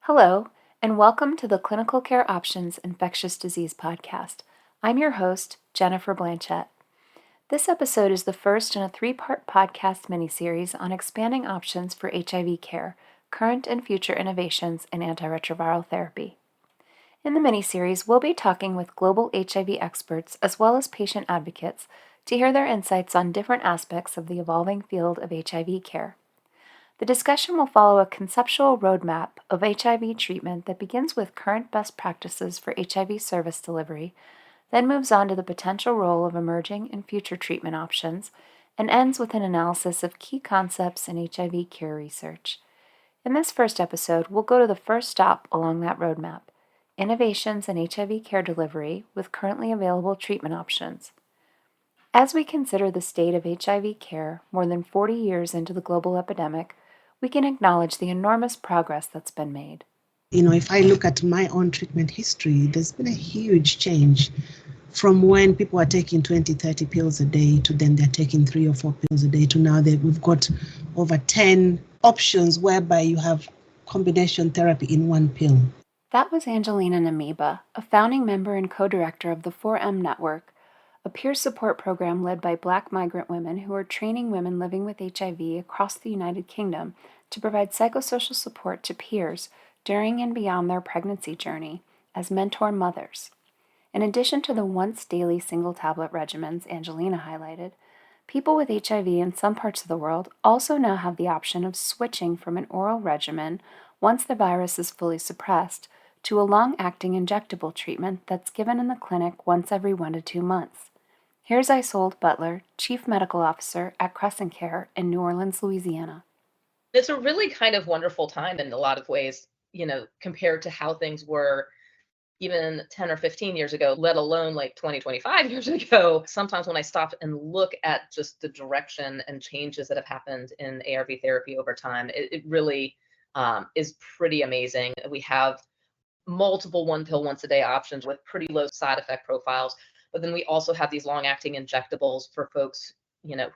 Hello, and welcome to the Clinical Care Options Infectious Disease Podcast. I'm your host, Jennifer Blanchette. This episode is the first in a three-part podcast miniseries on expanding options for HIV care, current and future innovations in antiretroviral therapy. In the miniseries, we'll be talking with global HIV experts as well as patient advocates to hear their insights on different aspects of the evolving field of HIV care. The discussion will follow a conceptual roadmap of HIV treatment that begins with current best practices for HIV service delivery, then moves on to the potential role of emerging and future treatment options, and ends with an analysis of key concepts in HIV cure research. In this first episode, we'll go to the first stop along that roadmap: innovations in HIV care delivery with currently available treatment options. As we consider the state of HIV care more than 40 years into the global epidemic, we can acknowledge the enormous progress that's been made. If I look at my own treatment history, there's been a huge change from when people are taking 20, 30 pills a day to then they're taking 3 or 4 pills a day to now that we've got over 10 options whereby you have combination therapy in one pill. That was Angelina Namiba, a founding member and co-director of the 4M Network, a peer support program led by Black migrant women who are training women living with HIV across the United Kingdom to provide psychosocial support to peers during and beyond their pregnancy journey as mentor mothers. In addition to the once daily single tablet regimens Angelina highlighted, people with HIV in some parts of the world also now have the option of switching from an oral regimen once the virus is fully suppressed to a long-acting injectable treatment that's given in the clinic once every 1 to 2 months. Here's Isolde Butler, Chief Medical Officer at Crescent Care in New Orleans, Louisiana. It's a really kind of wonderful time in a lot of ways, compared to how things were even 10 or 15 years ago, let alone like 20, 25 years ago. Sometimes when I stop and look at just the direction and changes that have happened in ARV therapy over time, it really is pretty amazing. We have multiple one pill once a day options with pretty low side effect profiles. But then we also have these long acting injectables for folks,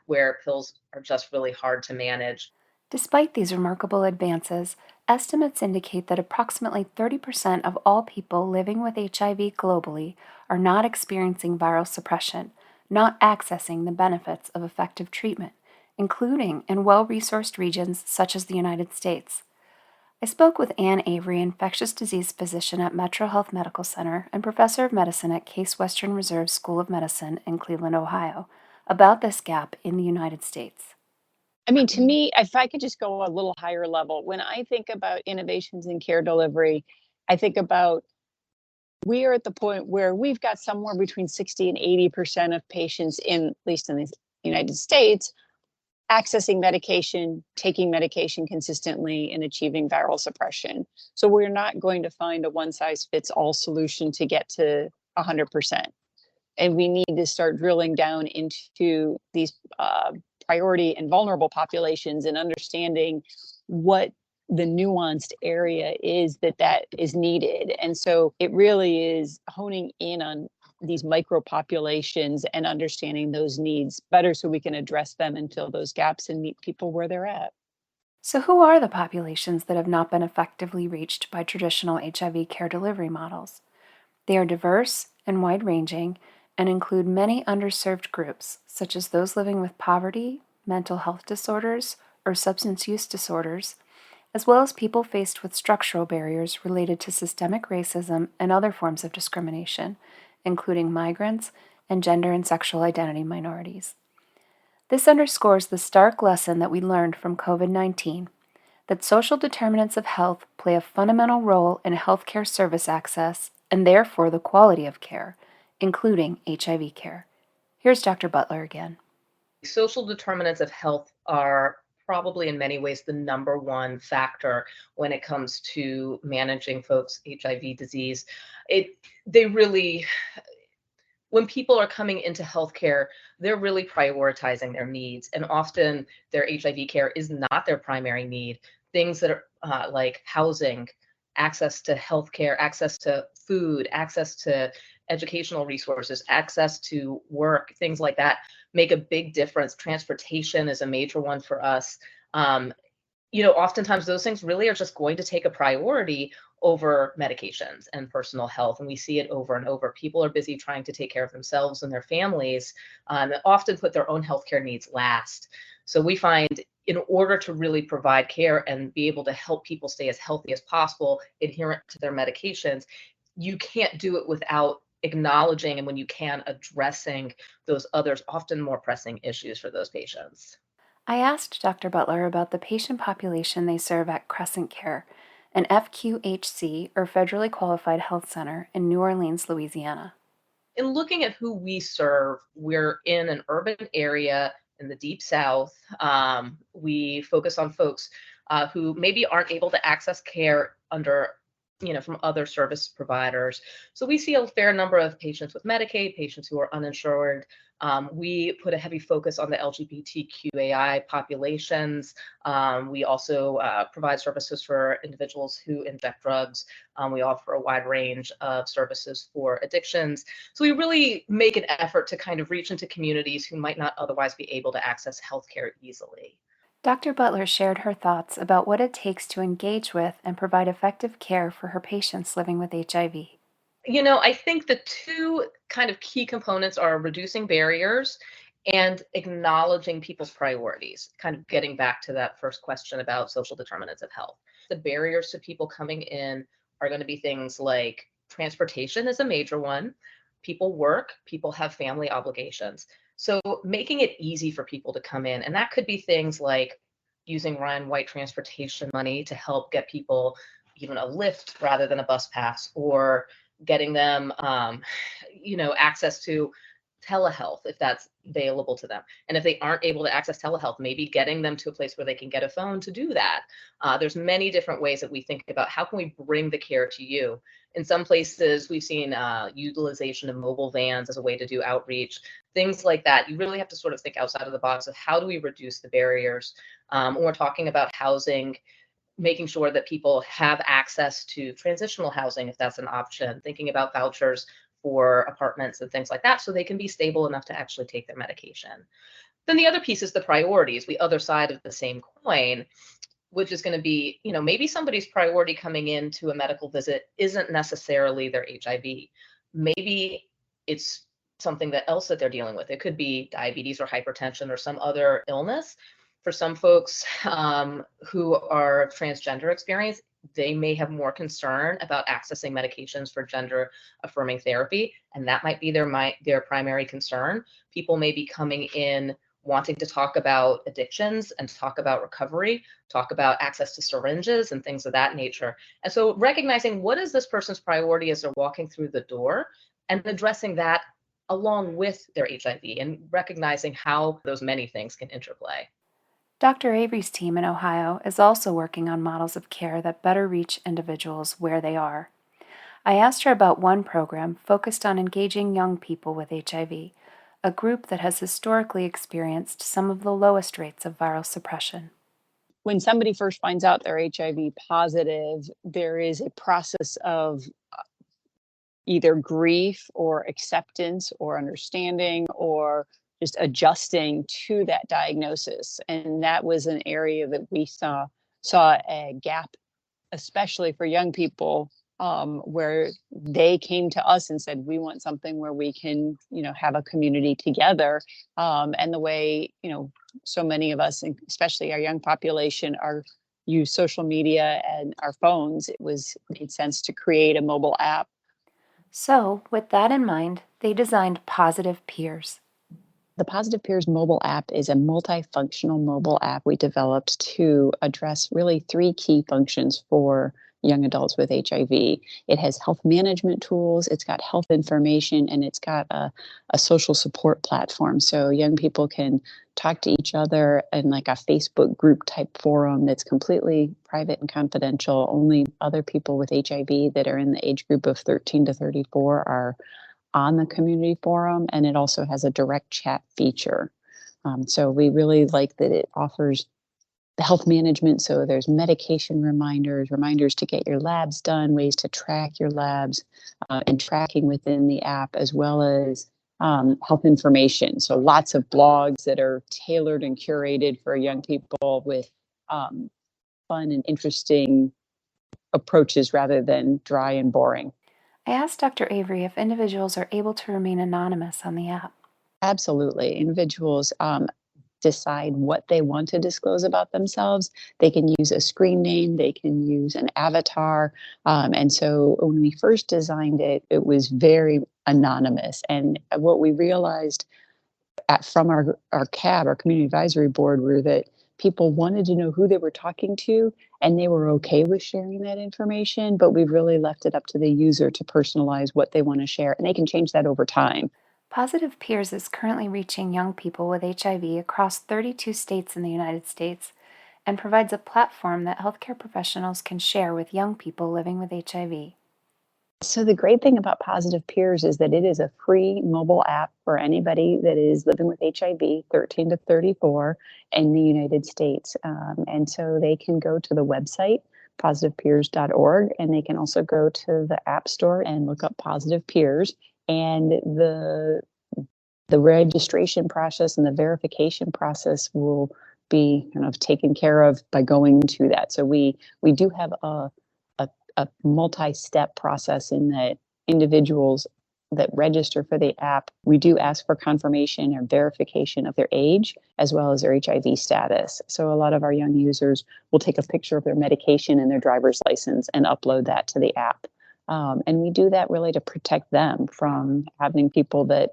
where pills are just really hard to manage. Despite these remarkable advances, estimates indicate that approximately 30% of all people living with HIV globally are not experiencing viral suppression, not accessing the benefits of effective treatment, including in well-resourced regions such as the United States. I spoke with Ann Avery, infectious disease physician at Metro Health Medical Center and professor of medicine at Case Western Reserve School of Medicine in Cleveland, Ohio, about this gap in the United States. To me, if I could just go a little higher level, when I think about innovations in care delivery, I think about we are at the point where we've got somewhere between 60 and 80% of patients, at least in the United States, accessing medication, taking medication consistently, and achieving viral suppression. So we're not going to find a one-size-fits-all solution to get to 100%. And we need to start drilling down into these priority and vulnerable populations and understanding what the nuanced area is that is needed. And so it really is honing in on these micro populations and understanding those needs better so we can address them and fill those gaps and meet people where they're at. So, who are the populations that have not been effectively reached by traditional HIV care delivery models? They are diverse and wide-ranging and include many underserved groups, such as those living with poverty, mental health disorders, or substance use disorders, as well as people faced with structural barriers related to systemic racism and other forms of discrimination, including migrants and gender and sexual identity minorities. This underscores the stark lesson that we learned from COVID-19, that social determinants of health play a fundamental role in healthcare service access and therefore the quality of care, including HIV care. Here's Dr. Butler again. Social determinants of health are probably in many ways the number one factor when it comes to managing folks' HIV disease. They really, when people are coming into healthcare, they're really prioritizing their needs, and often their HIV care is not their primary need. Things that are like housing, access to healthcare, access to food, access to educational resources, access to work, things like that make a big difference. Transportation is a major one for us. oftentimes those things really are just going to take a priority over medications and personal health. And we see it over and over. People are busy trying to take care of themselves and their families, and often put their own healthcare needs last. So we find in order to really provide care and be able to help people stay as healthy as possible, adherent to their medications, you can't do it without acknowledging and when you can addressing those others often more pressing issues for those patients. I asked Dr. Butler about the patient population they serve at Crescent Care, an FQHC or federally qualified health center in New Orleans, Louisiana. In looking at who we serve, we're in an urban area in the deep South. We focus on folks who maybe aren't able to access care from other service providers. So we see a fair number of patients with Medicaid, patients who are uninsured. We put a heavy focus on the LGBTQAI populations. We also provide services for individuals who inject drugs. We offer a wide range of services for addictions. So we really make an effort to kind of reach into communities who might not otherwise be able to access healthcare easily. Dr. Butler shared her thoughts about what it takes to engage with and provide effective care for her patients living with HIV. I think the two kind of key components are reducing barriers and acknowledging people's priorities, kind of getting back to that first question about social determinants of health. The barriers to people coming in are going to be things like transportation is a major one. People work, people have family obligations. So making it easy for people to come in, and that could be things like using Ryan White transportation money to help get people even a lift rather than a bus pass, or getting them, access to telehealth if that's available to them. And if they aren't able to access telehealth, maybe getting them to a place where they can get a phone to do that. There's many different ways that we think about how can we bring the care to you. In some places, we've seen utilization of mobile vans as a way to do outreach, things like that. You really have to sort of think outside of the box of how do we reduce the barriers. When we're talking about housing, making sure that people have access to transitional housing if that's an option, thinking about vouchers for apartments and things like that so they can be stable enough to actually take their medication. Then the other piece is the priorities, the other side of the same coin, which is going to be, maybe somebody's priority coming into a medical visit isn't necessarily their HIV. Maybe it's something else that they're dealing with. It could be diabetes or hypertension or some other illness. For some folks who are transgender experience, they may have more concern about accessing medications for gender affirming therapy, and that might be their primary concern. People may be coming in wanting to talk about addictions and talk about recovery, talk about access to syringes and things of that nature. And so recognizing what is this person's priority as they're walking through the door and addressing that along with their HIV and recognizing how those many things can interplay. Dr. Avery's team in Ohio is also working on models of care that better reach individuals where they are. I asked her about one program focused on engaging young people with HIV, a group that has historically experienced some of the lowest rates of viral suppression. When somebody first finds out they're HIV positive, there is a process of either grief or acceptance or understanding or just adjusting to that diagnosis. And that was an area that we saw a gap, especially for young people, where they came to us and said, we want something where we can, have a community together. And the way, so many of us, especially our young population, use social media and our phones, it made sense to create a mobile app. So, with that in mind, they designed Positive Peers. The Positive Peers mobile app is a multifunctional mobile app we developed to address really three key functions for young adults with HIV. It has health management tools, it's got health information, and it's got a social support platform. So young people can talk to each other in like a Facebook group type forum that's completely private and confidential. Only other people with HIV that are in the age group of 13 to 34 are on the community forum, and it also has a direct chat feature. So we really like that it offers the health management. So there's medication reminders to get your labs done, ways to track your labs, and tracking within the app, as well as health information. So lots of blogs that are tailored and curated for young people with fun and interesting approaches rather than dry and boring. I asked Dr. Avery if individuals are able to remain anonymous on the app. Absolutely. Individuals decide what they want to disclose about themselves. They can use a screen name, they can use an avatar. And so when we first designed it, it was very anonymous. And what we realized from our CAB, our community advisory board, were that people wanted to know who they were talking to and they were okay with sharing that information, but we've really left it up to the user to personalize what they want to share, and they can change that over time. Positive Peers is currently reaching young people with HIV across 32 states in the United States and provides a platform that healthcare professionals can share with young people living with HIV. So the great thing about Positive Peers is that it is a free mobile app for anybody that is living with HIV, 13 to 34, in the United States. And so they can go to the website, positivepeers.org, and they can also go to the App Store and look up Positive Peers. And the registration process and the verification process will be kind of taken care of by going to that. So we do have a multi-step process in that individuals that register for the app, we do ask for confirmation or verification of their age as well as their HIV status. So a lot of our young users will take a picture of their medication and their driver's license and upload that to the app. And we do that really to protect them from having people that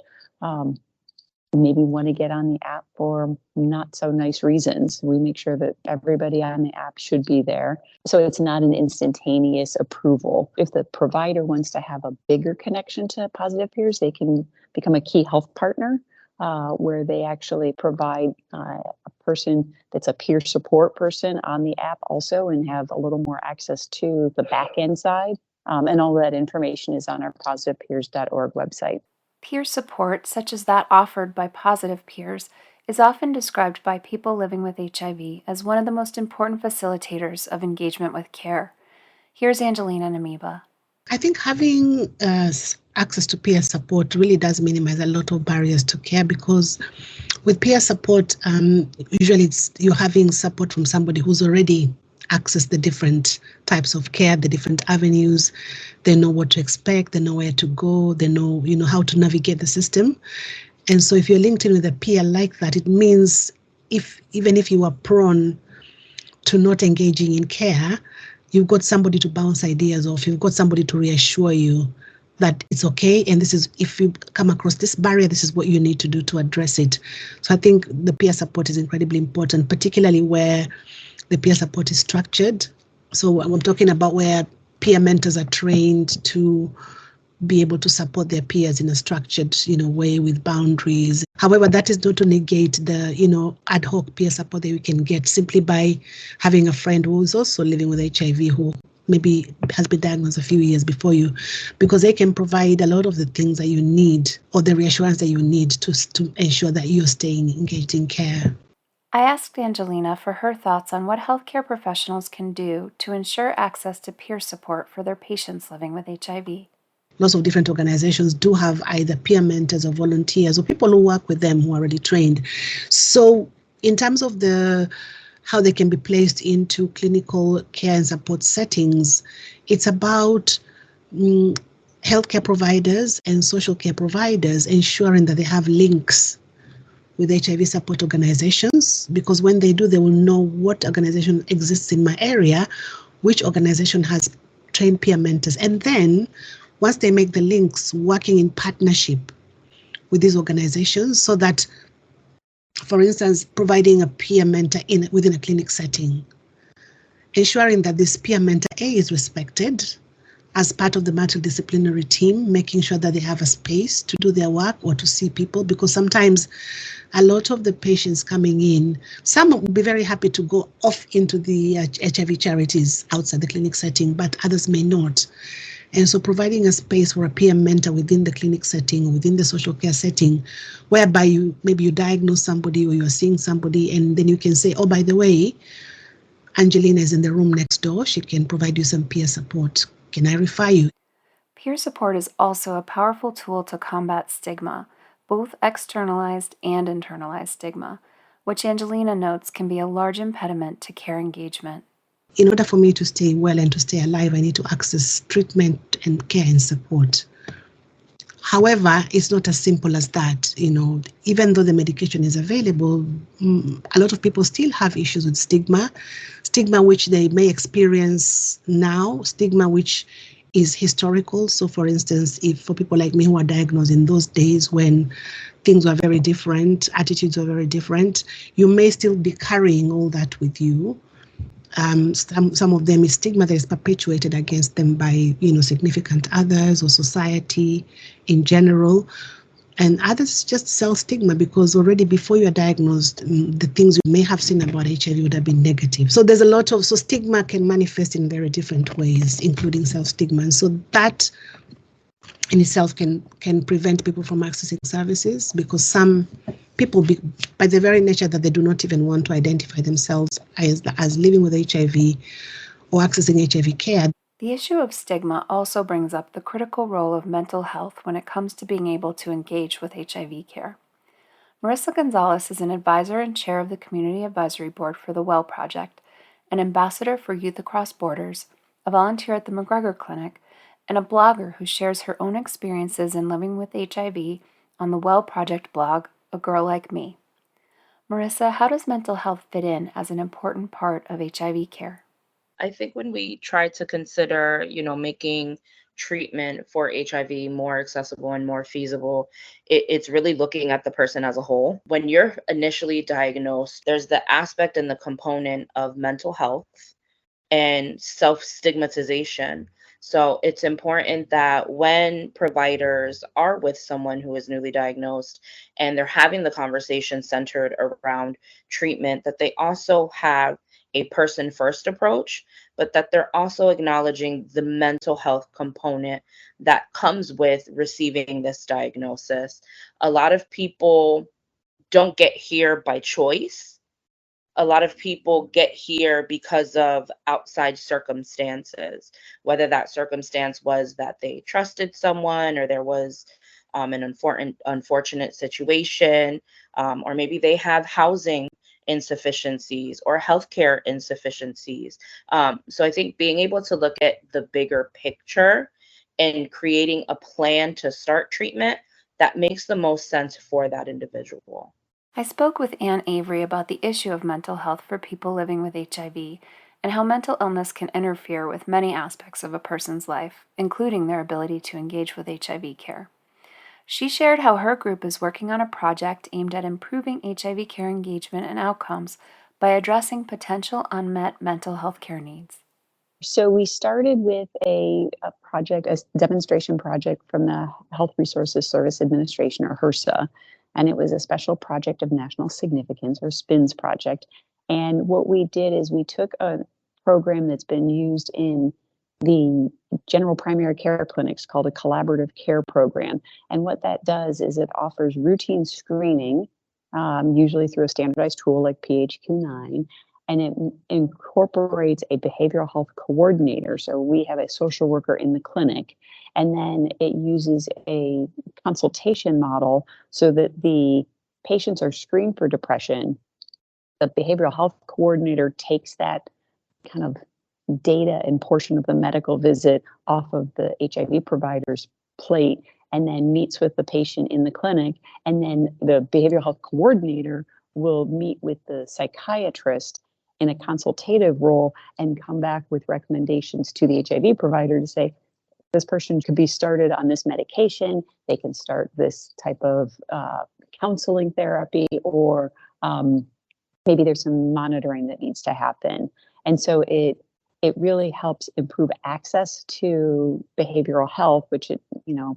maybe want to get on the app for not so nice reasons. We make sure that everybody on the app should be there. So it's not an instantaneous approval. If the provider wants to have a bigger connection to Positive Peers, they can become a key health partner where they actually provide a person that's a peer support person on the app also and have a little more access to the back end side. And all that information is on our positivepeers.org website. Peer support, such as that offered by Positive Peers, is often described by people living with HIV as one of the most important facilitators of engagement with care. Here's Angelina Namiba. I think having access to peer support really does minimize a lot of barriers to care, because with peer support, usually you're having support from somebody who's already accessed the different types of care, the different avenues. They know what to expect, they know where to go, they know, how to navigate the system. And so if you're linked in with a peer like that, it means even if you are prone to not engaging in care, you've got somebody to bounce ideas off, you've got somebody to reassure you that it's okay, and this is, if you come across this barrier, this is what you need to do to address it. So I think the peer support is incredibly important, particularly where the peer support is structured. So I'm talking about where peer mentors are trained to be able to support their peers in a structured, way with boundaries. However, that is not to negate the, ad hoc peer support that you can get simply by having a friend who is also living with HIV, who maybe has been diagnosed a few years before you, because they can provide a lot of the things that you need, or the reassurance that you need to ensure that you're staying engaged in care. I asked Angelina for her thoughts on what healthcare professionals can do to ensure access to peer support for their patients living with HIV. Lots of different organizations do have either peer mentors or volunteers or people who work with them who are already trained. So in terms of how they can be placed into clinical care and support settings, it's about healthcare providers and social care providers ensuring that they have links with HIV support organizations, because when they do, they will know what organization exists in my area, which organization has trained peer mentors. And then once they make the links, working in partnership with these organizations, so that, for instance, providing a peer mentor within a clinic setting, ensuring that this peer mentor is respected as part of the multidisciplinary team, making sure that they have a space to do their work or to see people, because sometimes a lot of the patients coming in, some will be very happy to go off into the HIV charities outside the clinic setting, but others may not. And so providing a space for a peer mentor within the clinic setting, within the social care setting, whereby maybe you diagnose somebody or you're seeing somebody, and then you can say, oh, by the way, Angelina is in the room next door. She can provide you some peer support. Can I refer you? Peer support is also a powerful tool to combat stigma, both externalized and internalized stigma, which Angelina notes can be a large impediment to care engagement. in order for me to stay well and to stay alive, I need to access treatment and care and support. However, it's not as simple as that. Even though the medication is available, a lot of people still have issues with stigma which they may experience now, stigma which is historical. So for instance, if for people like me who are diagnosed in those days when things were very different, attitudes were very different, you may still be carrying all that with you. Some of them is stigma that is perpetuated against them by significant others or society in general, and others just self-stigma because already before you are diagnosed, the things you may have seen about HIV would have been negative. So there's a lot of stigma can manifest in very different ways, including self-stigma, and so that in itself can prevent people from accessing services because some people, by the very nature that they do not even want to identify themselves as living with HIV or accessing HIV care. The issue of stigma also brings up the critical role of mental health when it comes to being able to engage with HIV care. Marissa Gonzalez is an advisor and chair of the Community Advisory Board for the Well Project, an ambassador for Youth Across Borders, a volunteer at the McGregor Clinic, and a blogger who shares her own experiences in living with HIV on the Well Project blog, A Girl Like Me. Marissa, how does mental health fit in as an important part of HIV care? I think when we try to consider, making treatment for HIV more accessible and more feasible, it's really looking at the person as a whole. When you're initially diagnosed, there's the aspect and the component of mental health and self-stigmatization. So it's important that when providers are with someone who is newly diagnosed and they're having the conversation centered around treatment, that they also have a person first approach, but that they're also acknowledging the mental health component that comes with receiving this diagnosis. A lot of people don't get here by choice. A lot of people get here because of outside circumstances, whether that circumstance was that they trusted someone or there was an unfortunate situation, or maybe they have housing insufficiencies or healthcare insufficiencies. So I think being able to look at the bigger picture and creating a plan to start treatment that makes the most sense for that individual. I spoke with Ann Avery about the issue of mental health for people living with HIV and how mental illness can interfere with many aspects of a person's life, including their ability to engage with HIV care. She shared how her group is working on a project aimed at improving HIV care engagement and outcomes by addressing potential unmet mental health care needs. So we started with a project, a demonstration project from the Health Resources Service Administration, or HRSA, and it was a special project of national significance, or SPINS project. And what we did is we took a program that's been used in the general primary care clinics called a collaborative care program. And what that does is it offers routine screening, usually through a standardized tool like PHQ-9, and it incorporates a behavioral health coordinator. So we have a social worker in the clinic, and then it uses a consultation model so that the patients are screened for depression. The behavioral health coordinator takes that kind of data and portion of the medical visit off of the HIV provider's plate and then meets with the patient in the clinic. And then the behavioral health coordinator will meet with the psychiatrist in a consultative role and come back with recommendations to the HIV provider to say, this person could be started on this medication, they can start this type of counseling therapy, or maybe there's some monitoring that needs to happen. And so it really helps improve access to behavioral health, which,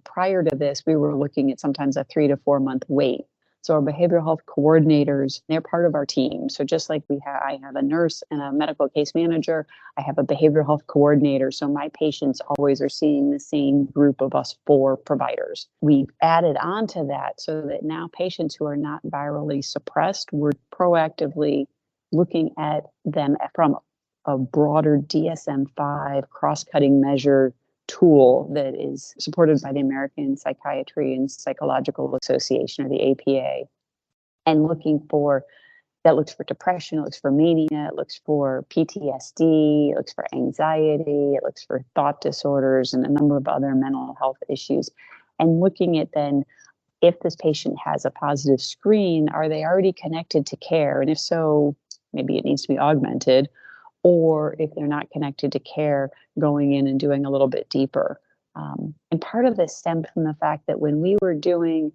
prior to this, we were looking at sometimes a 3 to 4 month wait. So our behavioral health coordinators, they're part of our team. So just like I have a nurse and a medical case manager, I have a behavioral health coordinator. So my patients always are seeing the same group of us 4 providers. We've added on to that so that now patients who are not virally suppressed, we're proactively looking at them from a broader DSM-5 cross-cutting measure tool that is supported by the American Psychiatry and Psychological Association, or the APA, and looking for that looks for depression, it looks for mania, it looks for PTSD, it looks for anxiety, it looks for thought disorders and a number of other mental health issues. And looking at then, if this patient has a positive screen, are they already connected to care? And if so, maybe it needs to be augmented. Or if they're not connected to care, going in and doing a little bit deeper. And part of this stemmed from the fact that when we were doing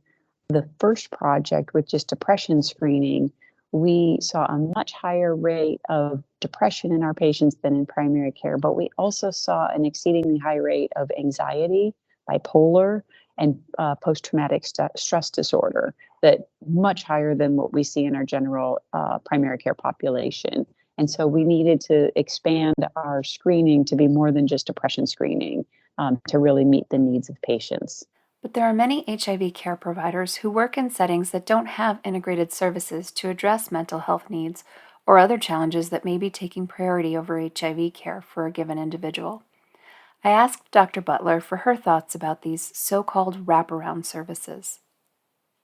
the first project with just depression screening, we saw a much higher rate of depression in our patients than in primary care, but we also saw an exceedingly high rate of anxiety, bipolar, and post-traumatic stress disorder, that much higher than what we see in our general primary care population. And so we needed to expand our screening to be more than just depression screening, to really meet the needs of patients. But there are many HIV care providers who work in settings that don't have integrated services to address mental health needs or other challenges that may be taking priority over HIV care for a given individual. I asked Dr. Butler for her thoughts about these so-called wraparound services.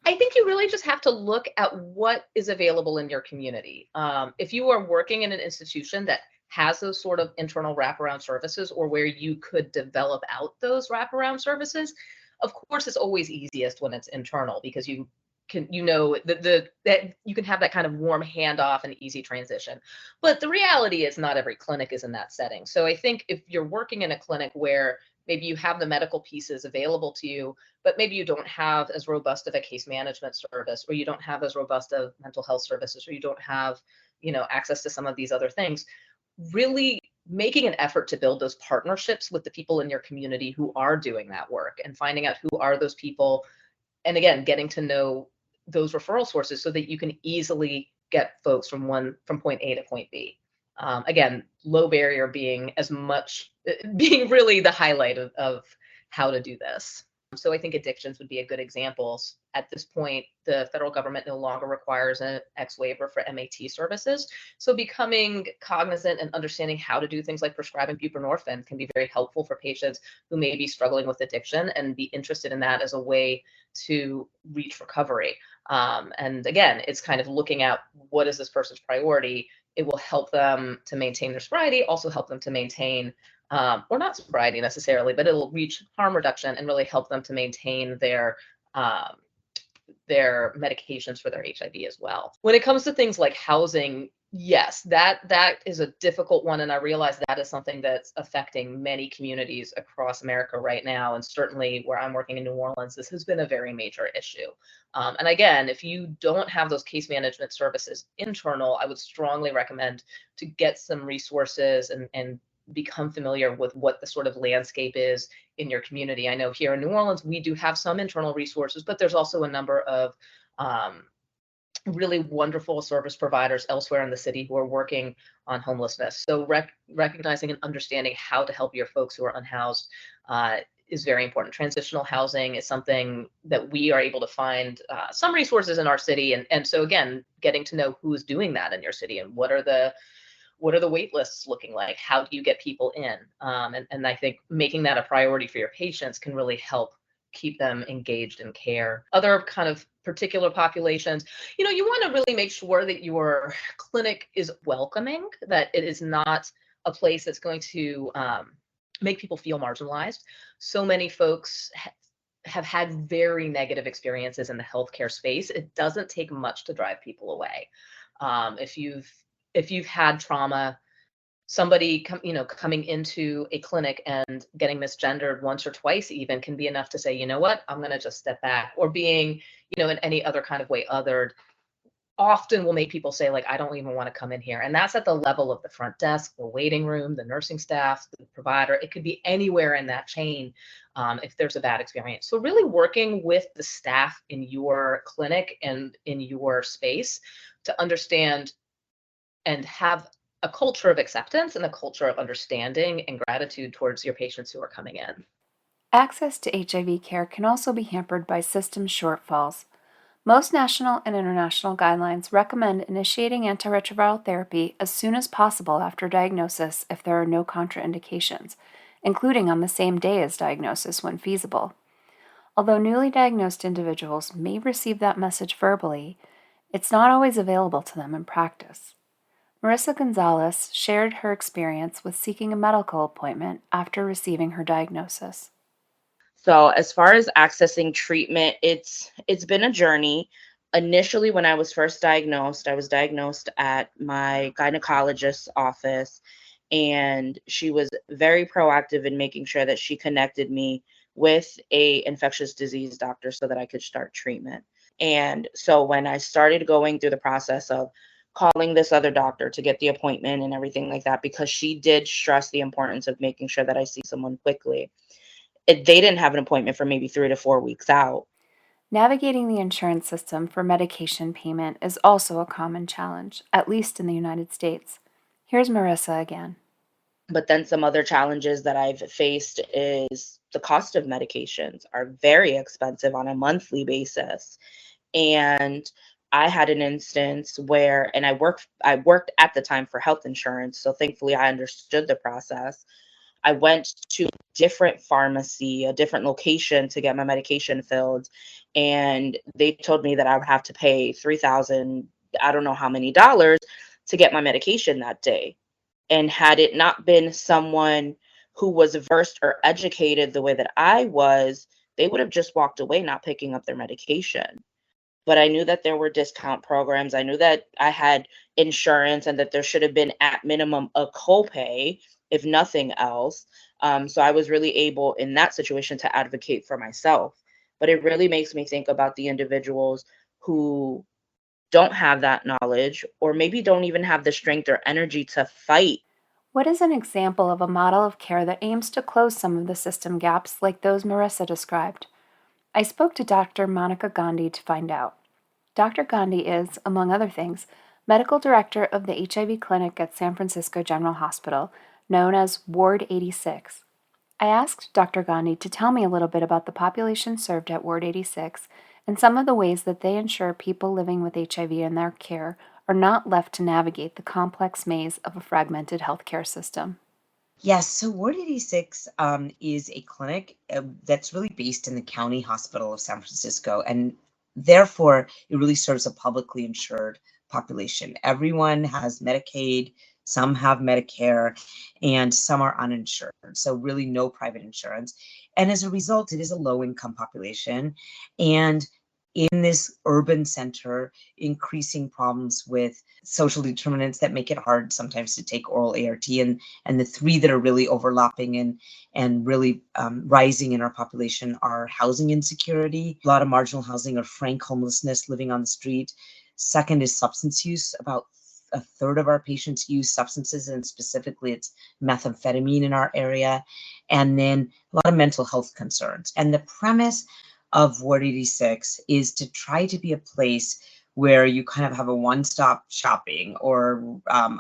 I think you really just have to look at what is available in your community. If you are working in an institution that has those sort of internal wraparound services, or where you could develop out those wraparound services, of course, it's always easiest when it's internal, because you can, that you can have that kind of warm handoff and easy transition. But the reality is not every clinic is in that setting. So I think if you're working in a clinic where maybe you have the medical pieces available to you, but maybe you don't have as robust of a case management service, or you don't have as robust of mental health services, or you don't have, access to some of these other things, really making an effort to build those partnerships with the people in your community who are doing that work, and finding out who are those people. And again, getting to know those referral sources so that you can easily get folks from point A to point B. Again, low barrier being being really the highlight of how to do this. So I think addictions would be a good example. At this point, the federal government no longer requires an X waiver for MAT services. So becoming cognizant and understanding how to do things like prescribing buprenorphine can be very helpful for patients who may be struggling with addiction, and be interested in that as a way to reach recovery. And again, it's kind of looking at what is this person's priority. It will help them to maintain their sobriety, also help them to maintain, or not sobriety necessarily, but it'll reach harm reduction and really help them to maintain their medications for their HIV as well. When it comes to things like housing, yes, that is a difficult one. And I realize that is something that's affecting many communities across America right now. And certainly where I'm working in New Orleans, this has been a very major issue. And again, if you don't have those case management services internal, I would strongly recommend to get some resources and become familiar with what the sort of landscape is in your community. I know here in New Orleans, we do have some internal resources, but there's also a number of really wonderful service providers elsewhere in the city who are working on homelessness. So recognizing and understanding how to help your folks who are unhoused is very important. Transitional housing is something that we are able to find some resources in our city. And so again, getting to know who's doing that in your city, and what are the wait lists looking like? How do you get people in? And I think making that a priority for your patients can really help keep them engaged in care. Other kind of particular populations, you want to really make sure that your clinic is welcoming, that it is not a place that's going to make people feel marginalized. So many folks have had very negative experiences in the healthcare space. It doesn't take much to drive people away. If you've had trauma, somebody coming into a clinic and getting misgendered once or twice even can be enough to say, you know what, I'm going to just step back. Or being, in any other kind of way othered, often will make people say, like, I don't even want to come in here. And that's at the level of the front desk, the waiting room, the nursing staff, the provider. It could be anywhere in that chain if there's a bad experience. So really working with the staff in your clinic and in your space to understand and have a culture of acceptance and a culture of understanding and gratitude towards your patients who are coming in. Access to HIV care can also be hampered by system shortfalls. Most national and international guidelines recommend initiating antiretroviral therapy as soon as possible after diagnosis if there are no contraindications, including on the same day as diagnosis when feasible. Although newly diagnosed individuals may receive that message verbally, It's not always available to them in practice. Marissa Gonzalez shared her experience with seeking a medical appointment after receiving her diagnosis. So as far as accessing treatment, it's been a journey. Initially, when I was first diagnosed, I was diagnosed at my gynecologist's office, and she was very proactive in making sure that she connected me with a infectious disease doctor so that I could start treatment. And so when I started going through the process of calling this other doctor to get the appointment and everything like that, because she did stress the importance of making sure that I see someone quickly, they didn't have an appointment for maybe 3 to 4 weeks out. Navigating the insurance system for medication payment is also a common challenge, at least in the United States. Here's Marissa again. But then some other challenges that I've faced is the cost of medications are very expensive on a monthly basis. And I had an instance where, and I worked at the time for health insurance, so thankfully I understood the process. I went to a different pharmacy, a different location to get my medication filled, and they told me that I would have to pay 3,000, I don't know how many dollars to get my medication that day. And had it not been someone who was versed or educated the way that I was, they would have just walked away not picking up their medication. But I knew that there were discount programs. I knew that I had insurance and that there should have been at minimum a copay, if nothing else. So I was really able in that situation to advocate for myself. But it really makes me think about the individuals who don't have that knowledge, or maybe don't even have the strength or energy to fight. What is an example of a model of care that aims to close some of the system gaps like those Marissa described? I spoke to Dr. Monica Gandhi to find out. Dr. Gandhi is, among other things, medical director of the HIV clinic at San Francisco General Hospital, known as Ward 86. I asked Dr. Gandhi to tell me a little bit about the population served at Ward 86 and some of the ways that they ensure people living with HIV in their care are not left to navigate the complex maze of a fragmented healthcare system. Yes, so Ward 86 is a clinic that's really based in the County Hospital of San Francisco, and therefore it really serves a publicly insured population. Everyone has Medicaid, some have Medicare, and some are uninsured. So really no private insurance. And as a result, it is a low-income population. And in this urban center, increasing problems with social determinants that make it hard sometimes to take oral ART, and the three that are really overlapping and really rising in our population are housing insecurity, a lot of marginal housing or frank homelessness, living on the street. Second is substance use. About a third of our patients use substances, and specifically it's methamphetamine in our area. And then a lot of mental health concerns. And the premise of Ward 86 is to try to be a place where you kind of have a one-stop shopping, or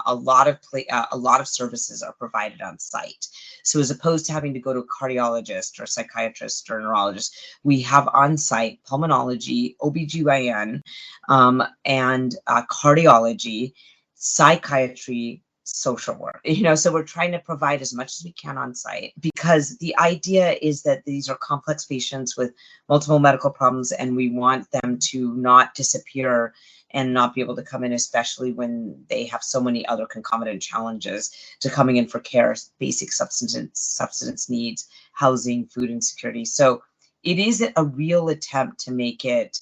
a lot of services are provided on site. So as opposed to having to go to a cardiologist or psychiatrist or neurologist, we have on site pulmonology, OBGYN, and cardiology, psychiatry, social work. So we're trying to provide as much as we can on site, because the idea is that these are complex patients with multiple medical problems, and we want them to not disappear and not be able to come in, especially when they have so many other concomitant challenges to coming in for care, basic subsistence needs, housing, food insecurity. So it is a real attempt to make it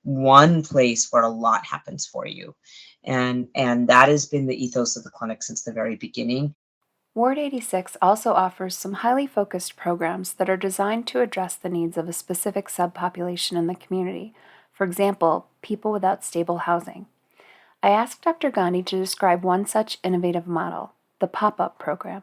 one place where a lot happens for you. And that has been the ethos of the clinic since the very beginning. Ward 86 also offers some highly focused programs that are designed to address the needs of a specific subpopulation in the community, for example, people without stable housing. I asked Dr. Gandhi to describe one such innovative model, the pop-up program.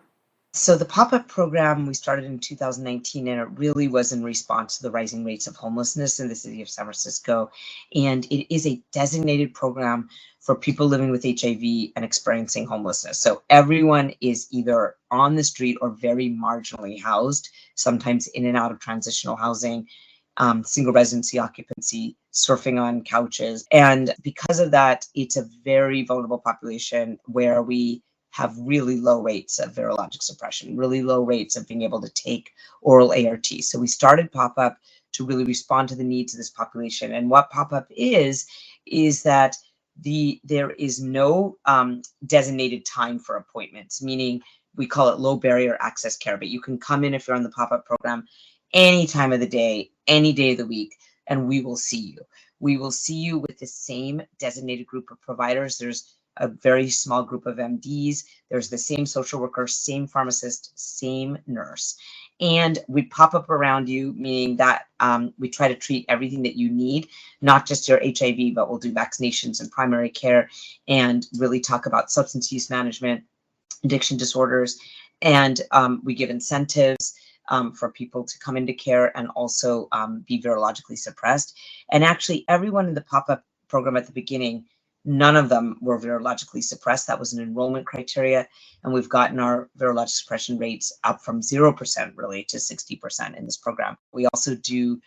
So the pop-up program we started in 2019, and it really was in response to the rising rates of homelessness in the city of San Francisco. And it is a designated program for people living with HIV and experiencing homelessness. So everyone is either on the street or very marginally housed, sometimes in and out of transitional housing, single residency occupancy, surfing on couches. And because of that, it's a very vulnerable population where we have really low rates of virologic suppression, really low rates of being able to take oral ART. So we started pop-up to really respond to the needs of this population. And what pop-up is that there is no designated time for appointments, meaning we call it low barrier access care, but you can come in if you're on the pop-up program any time of the day, any day of the week, and we will see you. We will see you with the same designated group of providers. There's a very small group of MDs. There's the same social worker, same pharmacist, same nurse. And we pop up around you, meaning that we try to treat everything that you need, not just your HIV, but we'll do vaccinations and primary care and really talk about substance use management, addiction disorders, and we give incentives for people to come into care and also be virologically suppressed. And actually, everyone in the pop-up program at the beginning, none of them were virologically suppressed. That was an enrollment criteria, and we've gotten our virologic suppression rates up from 0% really to 60% in this program. We also do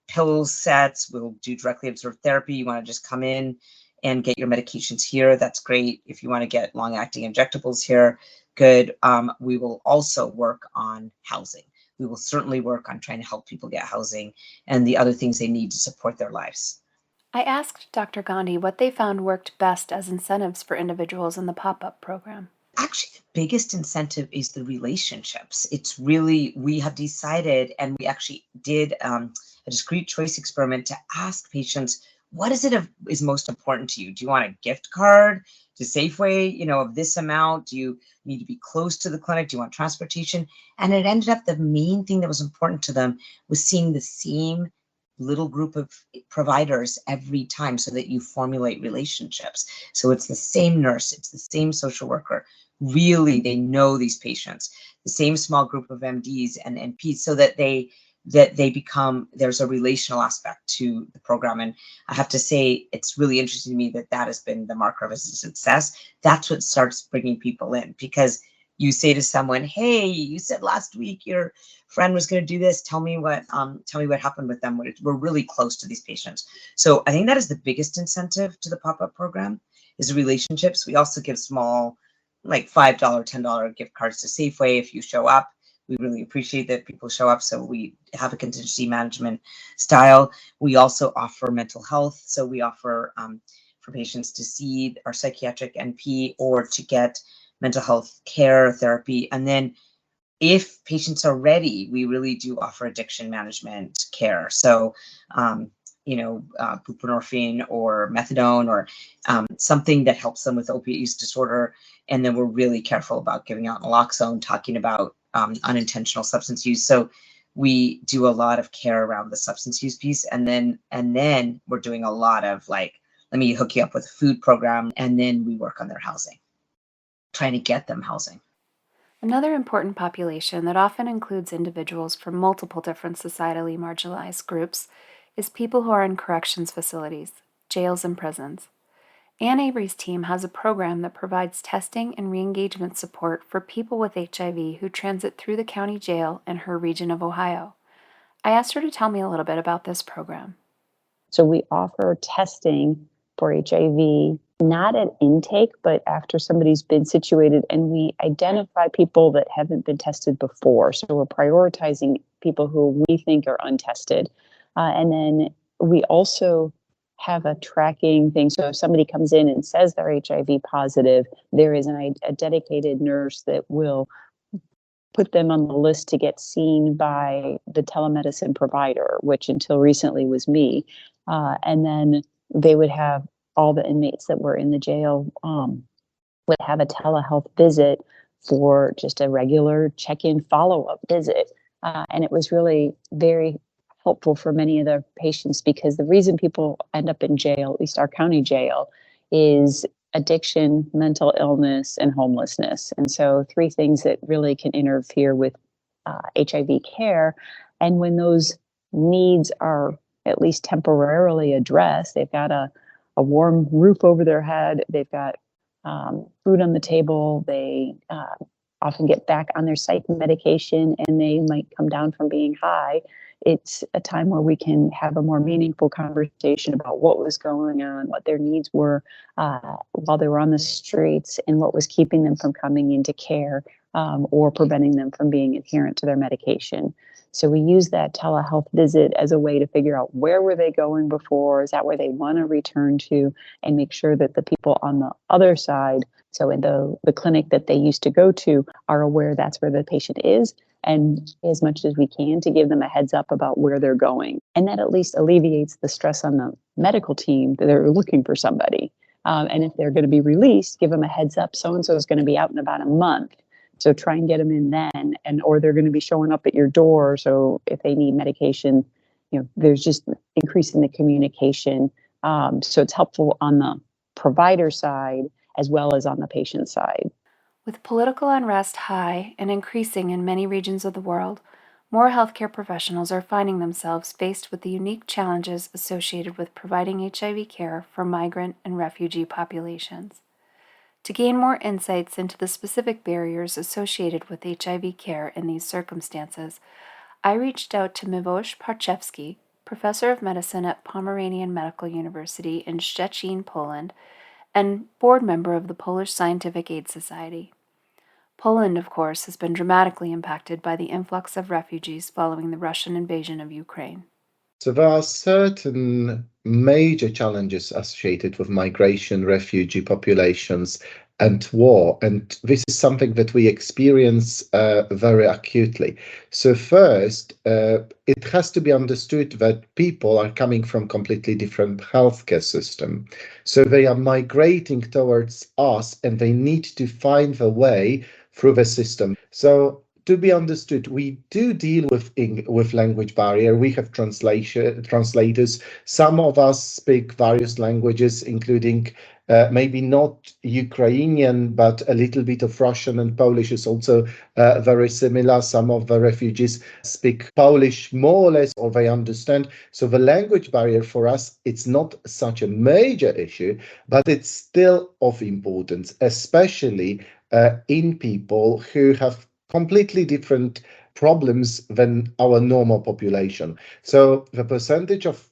pill sets. We'll do directly observed therapy. You want to just come in and get your medications here, that's great. If you want to get long-acting injectables here, good. We will also work on housing. We will certainly work on trying to help people get housing and the other things they need to support their lives. I asked Dr. Gandhi what they found worked best as incentives for individuals in the pop-up program. Actually, the biggest incentive is the relationships. It's really, we have decided, and we actually did a discrete choice experiment to ask patients, what is most important to you? Do you want a gift card to Safeway, of this amount? Do you need to be close to the clinic? Do you want transportation? And it ended up the main thing that was important to them was seeing the same little group of providers every time so that you formulate relationships. So it's the same nurse, it's the same social worker. Really, they know these patients, the same small group of MDs and NPs, so that they become, there's a relational aspect to the program. And I have to say, it's really interesting to me that has been the marker of a success. That's what starts bringing people in, because you say to someone, hey, you said last week your friend was going to do this. Tell me what happened with them. We're really close to these patients. So I think that is the biggest incentive to the pop-up program is relationships. We also give small, like $5, $10 gift cards to Safeway if you show up. We really appreciate that people show up. So we have a contingency management style. We also offer mental health. So we offer for patients to see our psychiatric NP or to get mental health care, therapy. And then if patients are ready, we really do offer addiction management care. So, buprenorphine or methadone or something that helps them with opiate use disorder. And then we're really careful about giving out naloxone, talking about unintentional substance use. So we do a lot of care around the substance use piece. And then we're doing a lot of let me hook you up with a food program. And then we work on their housing, trying to get them housing. Another important population that often includes individuals from multiple different societally marginalized groups is people who are in corrections facilities, jails, and prisons. Ann Avery's team has a program that provides testing and re-engagement support for people with HIV who transit through the county jail in her region of Ohio. I asked her to tell me a little bit about this program. So we offer testing for HIV, not at intake, but after somebody's been situated, and we identify people that haven't been tested before. So we're prioritizing people who we think are untested. And then we also have a tracking thing. So if somebody comes in and says they're HIV positive, there is a dedicated nurse that will put them on the list to get seen by the telemedicine provider, which until recently was me. And then they would have all the inmates that were in the jail would have a telehealth visit for just a regular check-in follow-up visit. And it was really very helpful for many of the patients, because the reason people end up in jail, at least our county jail, is addiction, mental illness, and homelessness. And so 3 things that really can interfere with HIV care. And when those needs are at least temporarily addressed, they've got a warm roof over their head, they've got food on the table, they often get back on their psych medication, and they might come down from being high it's a time where we can have a more meaningful conversation about what was going on, what their needs were while they were on the streets, and what was keeping them from coming into care or preventing them from being adherent to their medication. So we use that telehealth visit as a way to figure out where were they going before, is that where they want to return to, and make sure that the people on the other side, so in the clinic that they used to go to, are aware that's where the patient is, and as much as we can to give them a heads up about where they're going. And that at least alleviates the stress on the medical team that they're looking for somebody. And if they're going to be released, give them a heads up, so-and-so is going to be out in about a month. So try and get them in then, or they're going to be showing up at your door. So if they need medication, there's just increasing the communication. So it's helpful on the provider side as well as on the patient side. With political unrest high and increasing in many regions of the world, more healthcare professionals are finding themselves faced with the unique challenges associated with providing HIV care for migrant and refugee populations. To gain more insights into the specific barriers associated with HIV care in these circumstances, I reached out to Miłosz Parchewski, professor of medicine at Pomeranian Medical University in Szczecin, Poland, and board member of the Polish Scientific Aid Society. Poland, of course, has been dramatically impacted by the influx of refugees following the Russian invasion of Ukraine. So there are certain major challenges associated with migration, refugee populations, and war. And this is something that we experience very acutely. So first, it has to be understood that people are coming from completely different healthcare system. So they are migrating towards us and they need to find the way through the system. So to be understood, we do deal with language barrier. We have translators. Some of us speak various languages, including maybe not Ukrainian, but a little bit of Russian, and Polish is also very similar. Some of the refugees speak Polish more or less, or they understand. So the language barrier for us, it's not such a major issue, but it's still of importance, especially in people who have completely different problems than our normal population. So the percentage of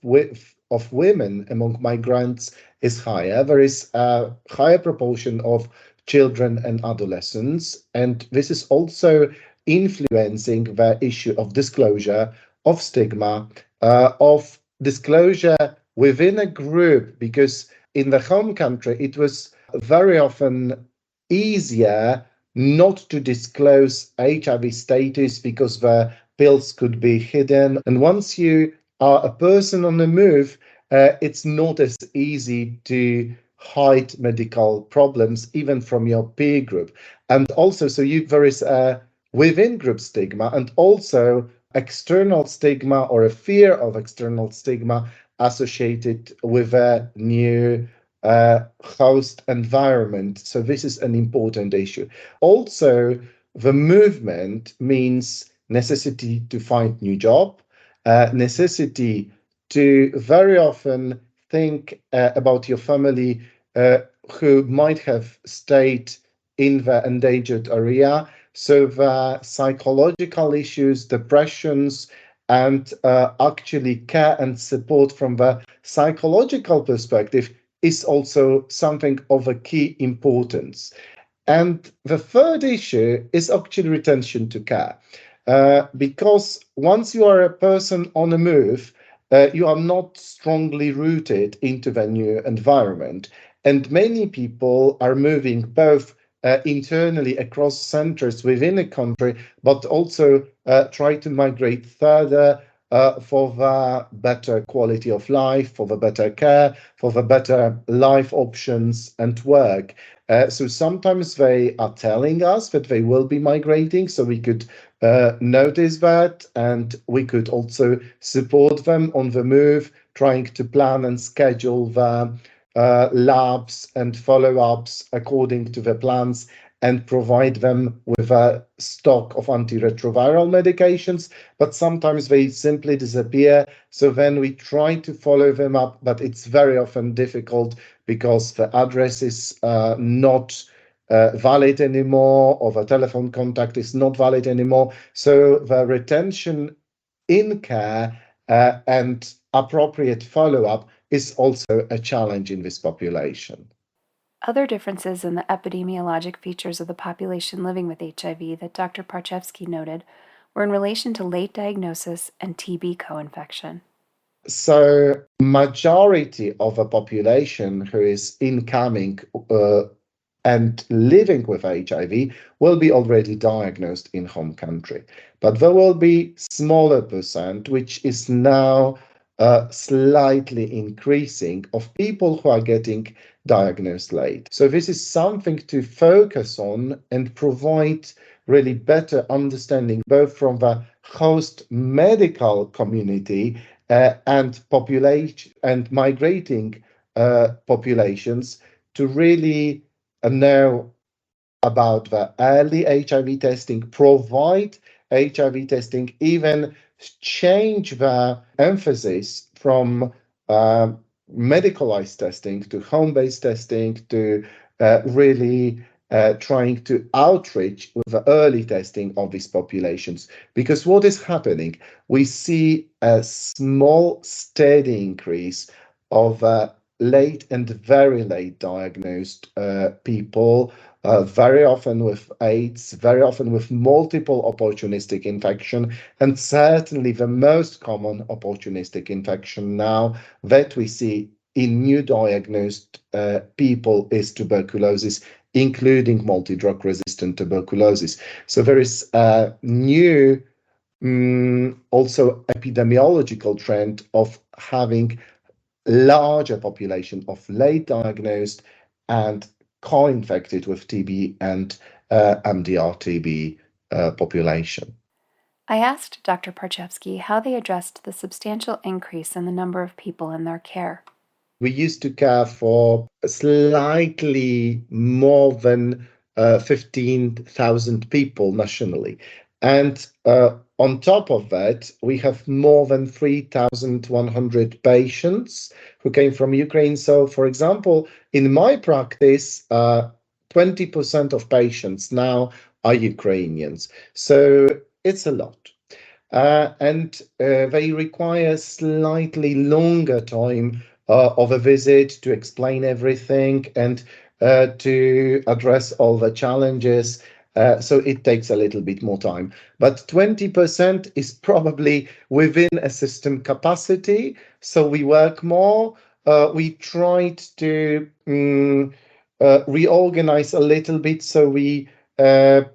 women among migrants is higher. There is a higher proportion of children and adolescents, and this is also influencing the issue of disclosure, of stigma, of disclosure within a group, because in the home country it was very often easier not to disclose HIV status because the pills could be hidden. And once you are a person on the move, it's not as easy to hide medical problems, even from your peer group. And also, there is a within group stigma and also external stigma, or a fear of external stigma associated with a new host environment. So this is an important issue. Also, the movement means necessity to find new job, necessity to very often think about your family who might have stayed in the endangered area. So the psychological issues, depressions, and actually care and support from the psychological perspective is also something of a key importance. And the third issue is actually retention to care. Because once you are a person on a move, you are not strongly rooted into the new environment. And many people are moving both internally across centers within a country, but also try to migrate further for the better quality of life, for the better care, for the better life options and work. So sometimes they are telling us that they will be migrating, so we could notice that, and we could also support them on the move, trying to plan and schedule the labs and follow-ups according to the plans, and provide them with a stock of antiretroviral medications, but sometimes they simply disappear. So then we try to follow them up, but it's very often difficult because the address is not valid anymore, or the telephone contact is not valid anymore. So the retention in care and appropriate follow-up is also a challenge in this population. Other differences in the epidemiologic features of the population living with HIV that Dr. Parchevsky noted were in relation to late diagnosis and TB co-infection. So, majority of a population who is incoming and living with HIV will be already diagnosed in home country. But there will be smaller percent, which is now slightly increasing, of people who are getting diagnosed late. So this is something to focus on and provide really better understanding both from the host medical community and population and migrating populations to really know about the early HIV testing, provide HIV testing, even change the emphasis from medicalized testing to home-based testing to really trying to outreach with the early testing of these populations. Because what is happening, we see a small, steady increase of late and very late diagnosed people, very often with AIDS, very often with multiple opportunistic infection, and certainly the most common opportunistic infection now that we see in new diagnosed people is tuberculosis, including multi-drug resistant tuberculosis. So there is a new also epidemiological trend of having larger population of late diagnosed and co-infected with TB and MDR-TB population. I asked Dr. Parchevsky how they addressed the substantial increase in the number of people in their care. We used to care for slightly more than 15,000 people nationally. And on top of that, we have more than 3,100 patients who came from Ukraine. So, for example, in my practice, 20% of patients now are Ukrainians. So it's a lot. And they require slightly longer time of a visit to explain everything and to address all the challenges. So it takes a little bit more time. But 20% is probably within a system capacity. So we work more. We tried to reorganize a little bit. So we are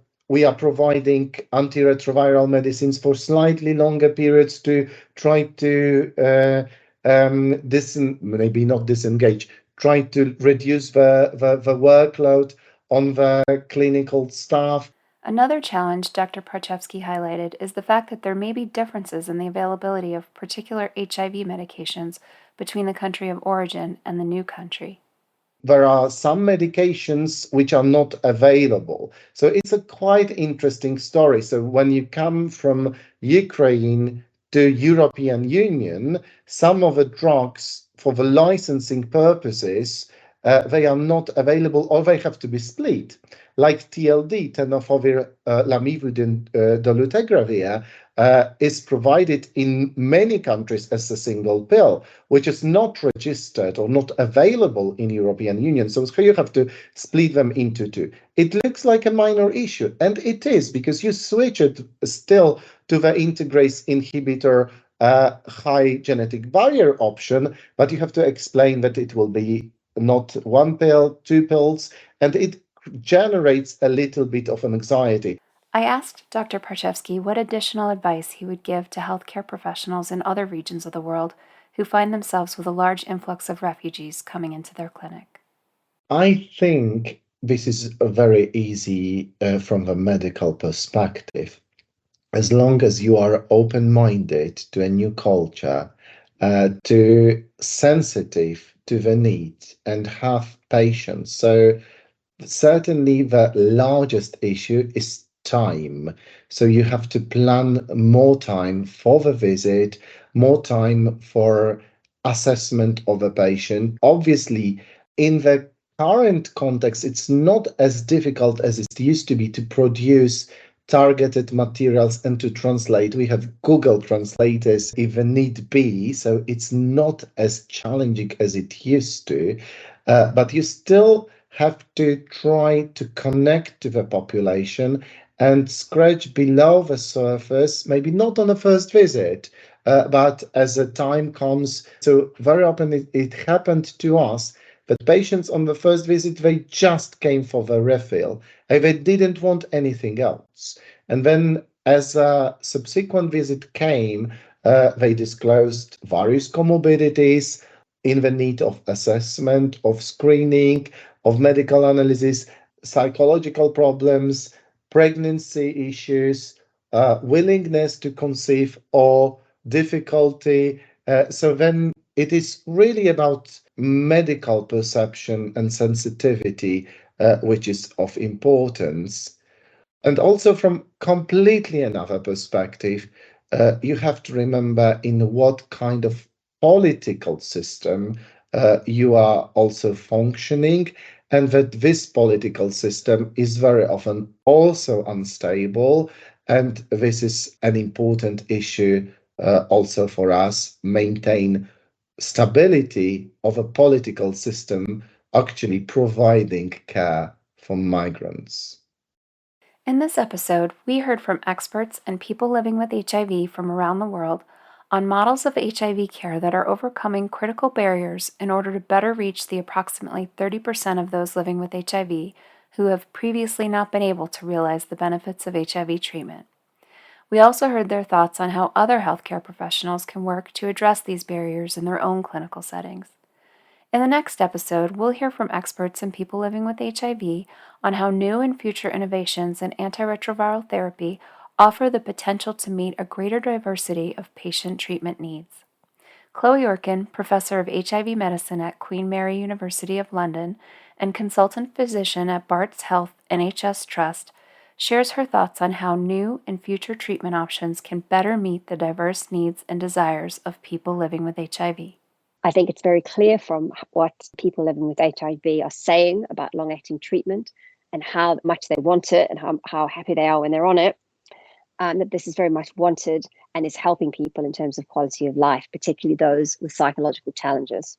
providing antiretroviral medicines for slightly longer periods to try to maybe not disengage, try to reduce the workload on the clinical staff. Another challenge Dr. Parchevsky highlighted is the fact that there may be differences in the availability of particular HIV medications between the country of origin and the new country. There are some medications which are not available. So it's a quite interesting story. So when you come from Ukraine to European Union, some of the drugs for the licensing purposes, they are not available or they have to be split. Like TLD, tenofovir lamivudine dolutegravir, is provided in many countries as a single pill, which is not registered or not available in European Union. So you have to split them into two. It looks like a minor issue, and it is, because you switch it still to the integrase inhibitor high genetic barrier option, but you have to explain that it will be not one pill, two pills, and it generates a little bit of an anxiety. I asked Dr. Parchevsky what additional advice he would give to healthcare professionals in other regions of the world who find themselves with a large influx of refugees coming into their clinic. I think this is very easy from the medical perspective. As long as you are open-minded to a new culture, to sensitive to the needs and have patience. So certainly the largest issue is time. So you have to plan more time for the visit, more time for assessment of a patient. Obviously, in the current context, it's not as difficult as it used to be to produce targeted materials and to translate. We have Google translators if need be, so it's not as challenging as it used to, but you still have to try to connect to the population and scratch below the surface, maybe not on the first visit, but as the time comes. So very often it happened to us that patients on the first visit, they just came for the refill and they didn't want anything else. And then as a subsequent visit came, they disclosed various comorbidities in the need of assessment, of screening, of medical analysis, psychological problems, pregnancy issues, willingness to conceive, or difficulty. So then it is really about medical perception and sensitivity, which is of importance. And also from completely another perspective, you have to remember in what kind of political system you are also functioning, and that this political system is very often also unstable. And this is an important issue also for us, maintain stability of a political system actually providing care for migrants. In this episode, we heard from experts and people living with HIV from around the world on models of HIV care that are overcoming critical barriers in order to better reach the approximately 30% of those living with HIV who have previously not been able to realize the benefits of HIV treatment. We also heard their thoughts on how other healthcare professionals can work to address these barriers in their own clinical settings. In the next episode, we'll hear from experts and people living with HIV on how new and future innovations in antiretroviral therapy offer the potential to meet a greater diversity of patient treatment needs. Chloe Orkin, professor of HIV medicine at Queen Mary University of London and consultant physician at Barts Health NHS Trust, shares her thoughts on how new and future treatment options can better meet the diverse needs and desires of people living with HIV. I think it's very clear from what people living with HIV are saying about long-acting treatment and how much they want it and how happy they are when they're on it, that this is very much wanted and is helping people in terms of quality of life, particularly those with psychological challenges.